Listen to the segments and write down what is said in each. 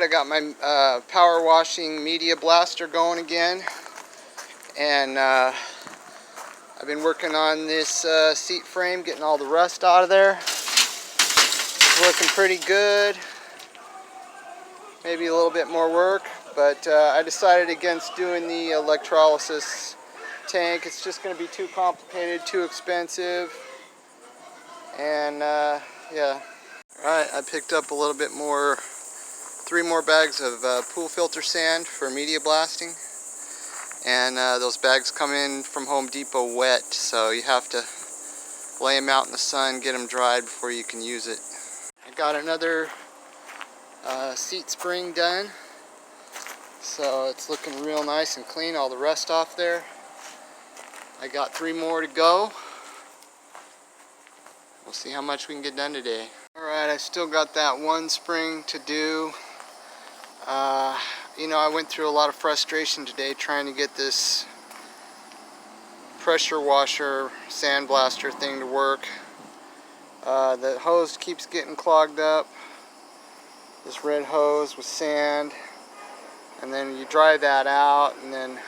Alright, I got my power washing media blaster going again, and I've been working on this seat frame, getting all the rust out of there. It's looking pretty good. Maybe a little bit more work, but I decided against doing the electrolysis tank. It's just going to be too complicated, too expensive, and yeah. Alright, I picked up a little bit more, 3 more bags of pool filter sand for media blasting, and those bags come in from Home Depot wet, so you have to lay them out in the sun, get them dried before you can use it. I got another seat spring done, so it's looking real nice and clean, all the rust off there. I got 3 more to go. We'll see how much we can get done today. Alright, I still got that one spring to do. You know, I went through a lot of frustration today trying to get this pressure washer sandblaster thing to work. The hose keeps getting clogged up, this red hose with sand, and then you dry that out, and then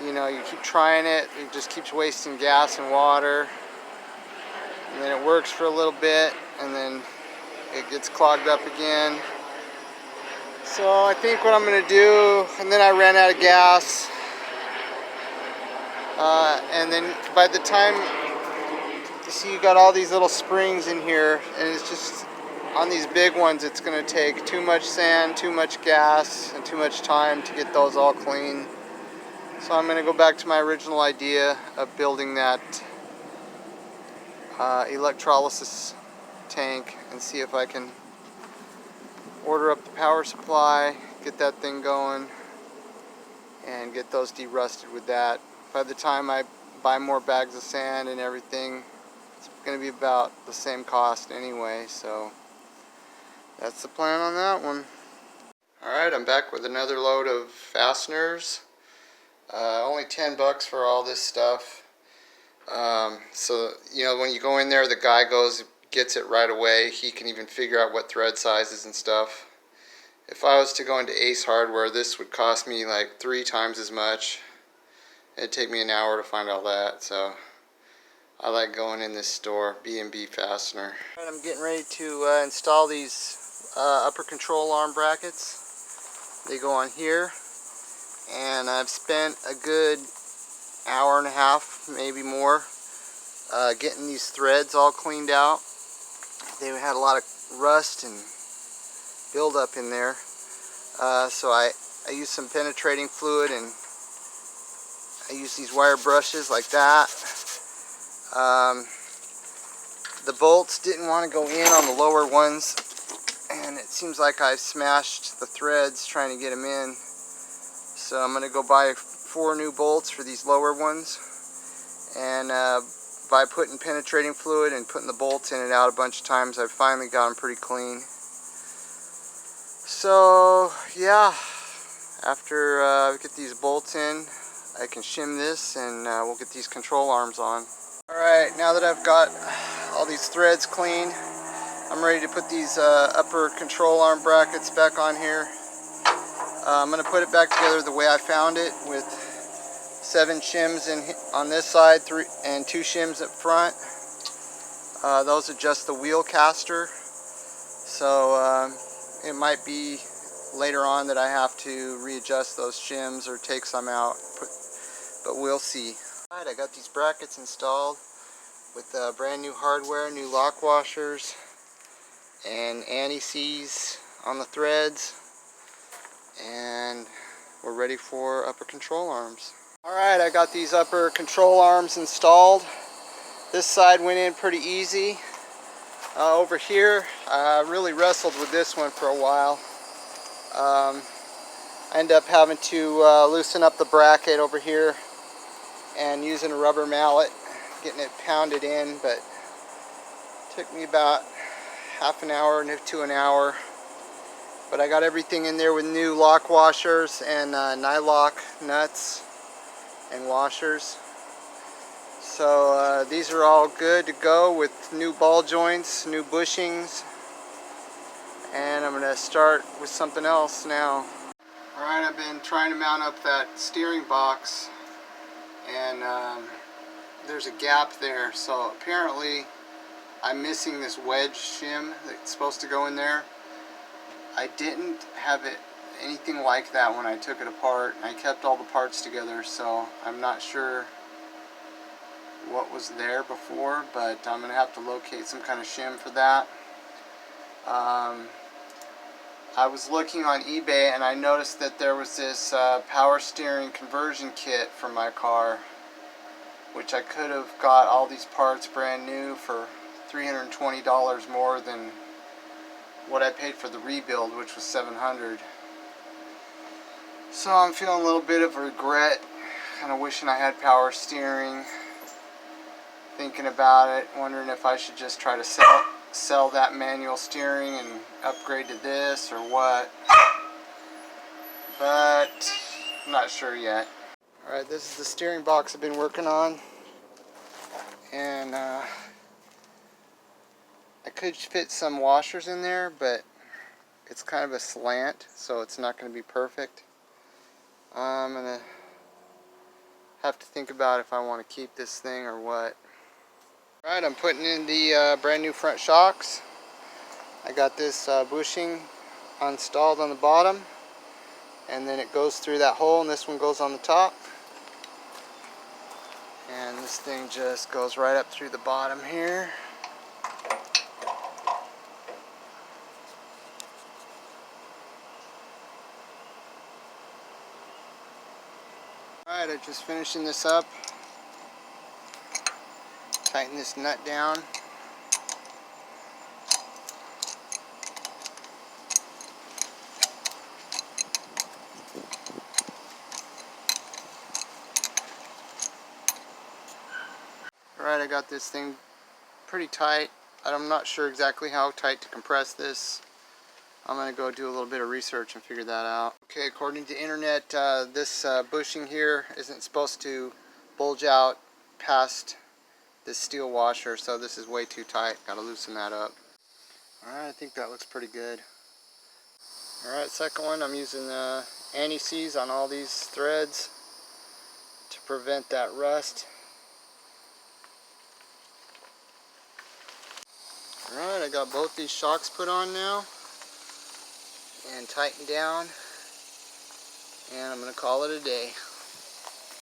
you know, you keep trying it, it just keeps wasting gas and water, and then it works for a little bit, and then it gets clogged up again. So I think what I'm going to do, and then I ran out of gas, and then by the time, you see, you got all these little springs in here, and it's just, on these big ones, it's going to take too much sand, too much gas, and too much time to get those all clean. So I'm going to go back to my original idea of building that electrolysis tank and see if I can order up the power supply, get that thing going, and get those derusted with that. By the time I buy more bags of sand and everything, it's going to be about the same cost anyway, so that's the plan on that one. Alright, I'm back with another load of fasteners. Only $10 for all this stuff. So, you know, when you go in there, the guy gets it right away. He can even figure out what thread sizes and stuff. If I was to go into Ace Hardware, this would cost me like 3 times as much. It'd take me an hour to find all that, so I like going in this store, B&B Fastener. Alright, I'm getting ready to install these upper control arm brackets. They go on here, and I've spent a good hour and a half, maybe more, getting these threads all cleaned out. They had a lot of rust and buildup in there, so I used some penetrating fluid, and I used these wire brushes like that. The bolts didn't want to go in on the lower ones, and it seems like I've smashed the threads trying to get them in. So I'm going to go buy 4 new bolts for these lower ones, and by putting penetrating fluid and putting the bolts in and out a bunch of times, I've finally got them pretty clean. So yeah, after I get these bolts in, I can shim this, and we'll get these control arms on. Alright, now that I've got all these threads clean, I'm ready to put these upper control arm brackets back on here. I'm going to put it back together the way I found it, with 7 shims on this side, 3 and 2 shims up front. Those adjust the wheel caster, so it might be later on that I have to readjust those shims or take some out, but we'll see. Alright, I got these brackets installed with brand new hardware, new lock washers, and anti-seize on the threads, and we're ready for upper control arms. Alright, I got these upper control arms installed. This side went in pretty easy. Over here, I really wrestled with this one for a while. I ended up having to loosen up the bracket over here and using a rubber mallet, getting it pounded in, but it took me about half an hour to an hour. But I got everything in there with new lock washers and nylock nuts and washers. So these are all good to go with new ball joints, new bushings, And I'm going to start with something else now. Alright, I've been trying to mount up that steering box, and there's a gap there, so apparently I'm missing this wedge shim that's supposed to go in there. I didn't have it anything like that when I took it apart. I kept all the parts together, so I'm not sure what was there before, but I'm going to have to locate some kind of shim for that. I was looking on eBay and I noticed that there was this power steering conversion kit for my car, which I could have got all these parts brand new for $320 more than what I paid for the rebuild, which was $700. So I'm feeling a little bit of regret, kind of wishing I had power steering, thinking about it, wondering if I should just try to sell that manual steering and upgrade to this or what, but I'm not sure yet. Alright, this is the steering box I've been working on, and I could fit some washers in there, but it's kind of a slant, so it's not going to be perfect. I'm going to have to think about if I want to keep this thing or what. Alright, I'm putting in the brand new front shocks. I got this bushing installed on the bottom, and then it goes through that hole, and this one goes on the top. And this thing just goes right up through the bottom here. Alright, I'm just finishing this up. Tighten this nut down. Alright, I got this thing pretty tight. I'm not sure exactly how tight to compress this. I'm going to go do a little bit of research and figure that out. Okay, according to the internet, this bushing here isn't supposed to bulge out past this steel washer, so this is way too tight. Got to loosen that up. Alright, I think that looks pretty good. Alright, second one, I'm using anti-seize on all these threads to prevent that rust. Alright, I got both these shocks put on now and tightened down, and I'm going to call it a day.